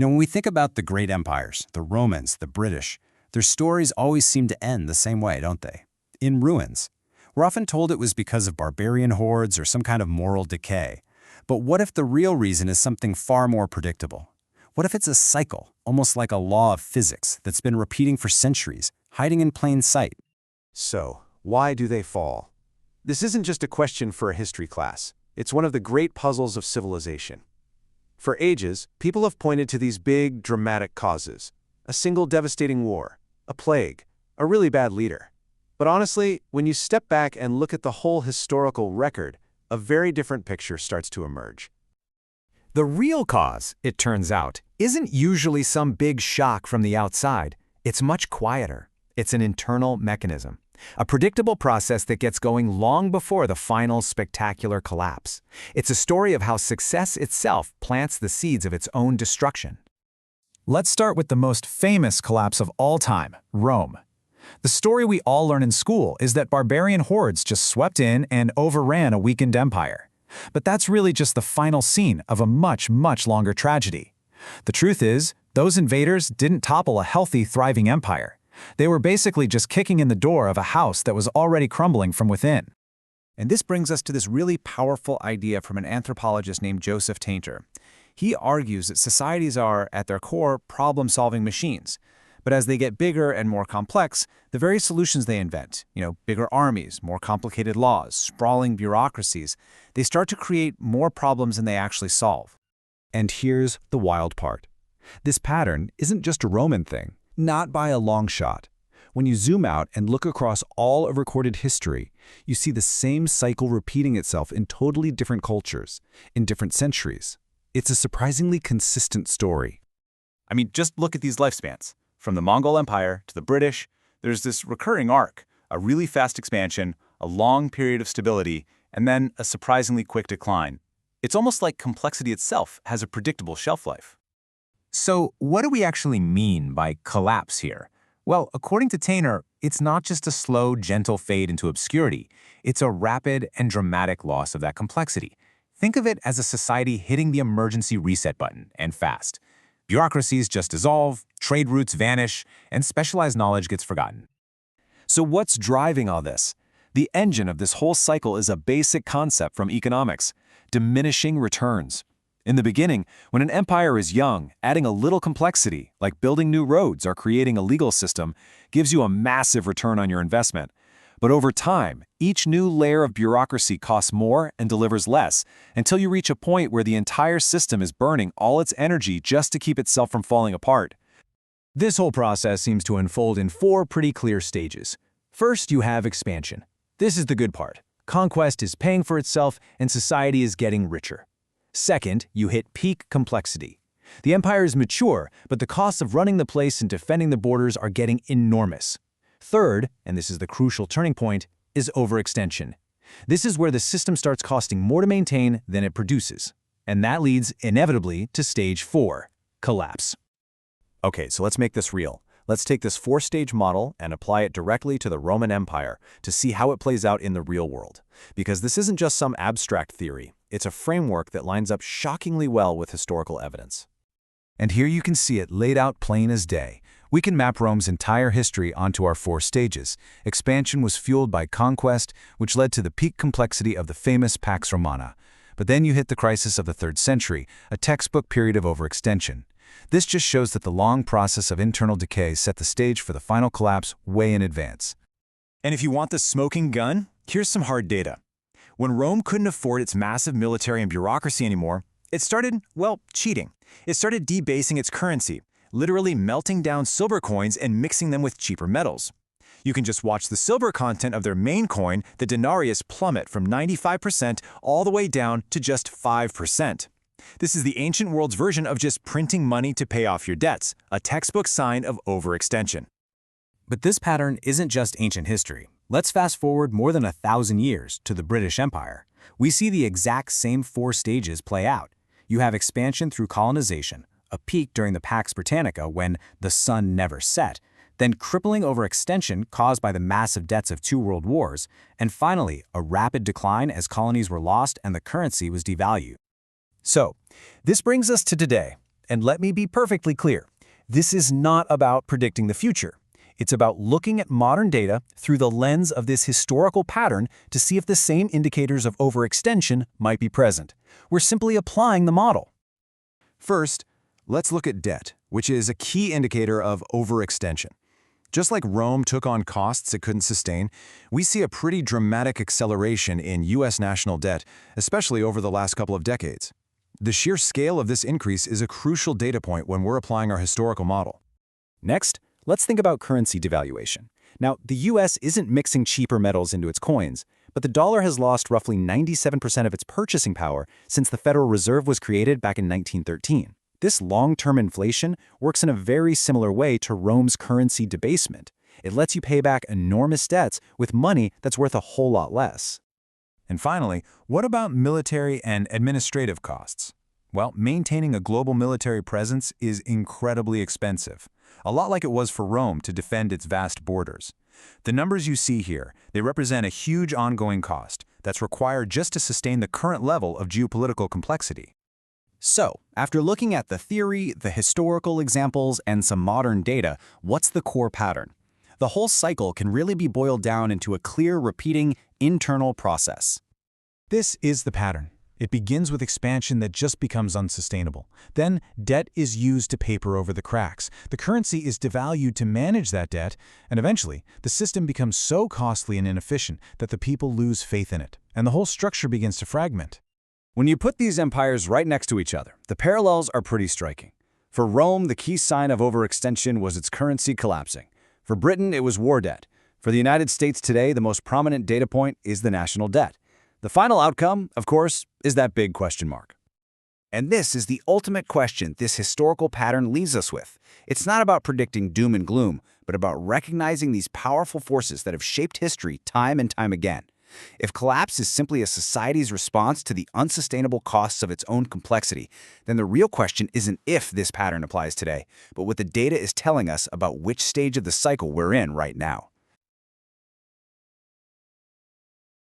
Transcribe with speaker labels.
Speaker 1: When we think about the great empires, the Romans, the British, their stories always seem to end the same way, don't they? In ruins. We're often told it was because of barbarian hordes or some kind of moral decay. But what if the real reason is something far more predictable? What if it's a cycle, almost like a law of physics, that's been repeating for centuries, hiding in plain sight?
Speaker 2: So, why do they fall? This isn't just a question for a history class. It's one of the great puzzles of civilization. For ages, people have pointed to these big, dramatic causes. A single devastating war, a plague, a really bad leader. But honestly, when you step back and look at the whole historical record, a very different picture starts to emerge.
Speaker 3: The real cause, it turns out, isn't usually some big shock from the outside. It's much quieter. It's an internal mechanism, a predictable process that gets going long before the final spectacular collapse. It's a story of how success itself plants the seeds of its own destruction. Let's start with the most famous collapse of all time, Rome. The story we all learn in school is that barbarian hordes just swept in and overran a weakened empire. But that's really just the final scene of a much, much longer tragedy. The truth is, those invaders didn't topple a healthy, thriving empire. They were basically just kicking in the door of a house that was already crumbling from within.
Speaker 4: And this brings us to this really powerful idea from an anthropologist named Joseph Tainter. He argues that societies are, at their core, problem-solving machines. But as they get bigger and more complex, the very solutions they invent, bigger armies, more complicated laws, sprawling bureaucracies, they start to create more problems than they actually solve.
Speaker 5: And here's the wild part. This pattern isn't just a Roman thing, not by a long shot. When you zoom out and look across all of recorded history, you see the same cycle repeating itself in totally different cultures, in different centuries. It's a surprisingly consistent story.
Speaker 4: I mean, just look at these lifespans. From the Mongol Empire to the British, there's this recurring arc, a really fast expansion, a long period of stability, and then a surprisingly quick decline. It's almost like complexity itself has a predictable shelf life.
Speaker 3: So what do we actually mean by collapse here? Well, according to Tainter, it's not just a slow, gentle fade into obscurity. It's a rapid and dramatic loss of that complexity. Think of it as a society hitting the emergency reset button, and fast. Bureaucracies just dissolve, trade routes vanish, and specialized knowledge gets forgotten.
Speaker 5: So what's driving all this? The engine of this whole cycle is a basic concept from economics: diminishing returns. In the beginning, when an empire is young, adding a little complexity, like building new roads or creating a legal system, gives you a massive return on your investment. But over time, each new layer of bureaucracy costs more and delivers less, until you reach a point where the entire system is burning all its energy just to keep itself from falling apart.
Speaker 3: This whole process seems to unfold in 4 pretty clear stages. First, you have expansion. This is the good part. Conquest is paying for itself, and society is getting richer. Second, you hit peak complexity. The empire is mature, but the costs of running the place and defending the borders are getting enormous. Third, and this is the crucial turning point, is overextension. This is where the system starts costing more to maintain than it produces. And that leads, inevitably, to stage 4, collapse.
Speaker 5: Okay, so let's make this real. Let's take this 4-stage model and apply it directly to the Roman Empire to see how it plays out in the real world. Because this isn't just some abstract theory. It's a framework that lines up shockingly well with historical evidence.
Speaker 3: And here you can see it laid out plain as day. We can map Rome's entire history onto our 4 stages. Expansion was fueled by conquest, which led to the peak complexity of the famous Pax Romana. But then you hit the crisis of the 3rd century, a textbook period of overextension. This just shows that the long process of internal decay set the stage for the final collapse way in advance.
Speaker 4: And if you want the smoking gun, here's some hard data. When Rome couldn't afford its massive military and bureaucracy anymore, it started, cheating. It started debasing its currency, literally melting down silver coins and mixing them with cheaper metals. You can just watch the silver content of their main coin, the denarius, plummet from 95% all the way down to just 5%. This is the ancient world's version of just printing money to pay off your debts, a textbook sign of overextension.
Speaker 1: But this pattern isn't just ancient history. Let's fast forward more than 1,000 years to the British Empire. We see the exact same 4 stages play out. You have expansion through colonization, a peak during the Pax Britannica when the sun never set, then crippling overextension caused by the massive debts of 2 world wars, and finally, a rapid decline as colonies were lost and the currency was devalued. So, this brings us to today.
Speaker 5: And let me be perfectly clear. This is not about predicting the future. It's about looking at modern data through the lens of this historical pattern to see if the same indicators of overextension might be present. We're simply applying the model.
Speaker 4: First, let's look at debt, which is a key indicator of overextension. Just like Rome took on costs it couldn't sustain, we see a pretty dramatic acceleration in U.S. national debt, especially over the last couple of decades. The sheer scale of this increase is a crucial data point when we're applying our historical model.
Speaker 5: Next, let's think about currency devaluation. Now, the U.S. isn't mixing cheaper metals into its coins, but the dollar has lost roughly 97% of its purchasing power since the Federal Reserve was created back in 1913. This long-term inflation works in a very similar way to Rome's currency debasement. It lets you pay back enormous debts with money that's worth a whole lot less.
Speaker 4: And finally, what about military and administrative costs? Well, maintaining a global military presence is incredibly expensive, a lot like it was for Rome to defend its vast borders. The numbers you see here, they represent a huge ongoing cost that's required just to sustain the current level of geopolitical complexity.
Speaker 1: So, after looking at the theory, the historical examples, and some modern data, what's the core pattern? The whole cycle can really be boiled down into a clear, repeating, internal process.
Speaker 2: This is the pattern. It begins with expansion that just becomes unsustainable. Then, debt is used to paper over the cracks. The currency is devalued to manage that debt, and eventually, the system becomes so costly and inefficient that the people lose faith in it, and the whole structure begins to fragment.
Speaker 1: When you put these empires right next to each other, the parallels are pretty striking. For Rome, the key sign of overextension was its currency collapsing. For Britain, it was war debt. For the United States today, the most prominent data point is the national debt. The final outcome, of course, is that big question mark. And this is the ultimate question this historical pattern leaves us with. It's not about predicting doom and gloom, but about recognizing these powerful forces that have shaped history time and time again. If collapse is simply a society's response to the unsustainable costs of its own complexity, then the real question isn't if this pattern applies today, but what the data is telling us about which stage of the cycle we're in right now.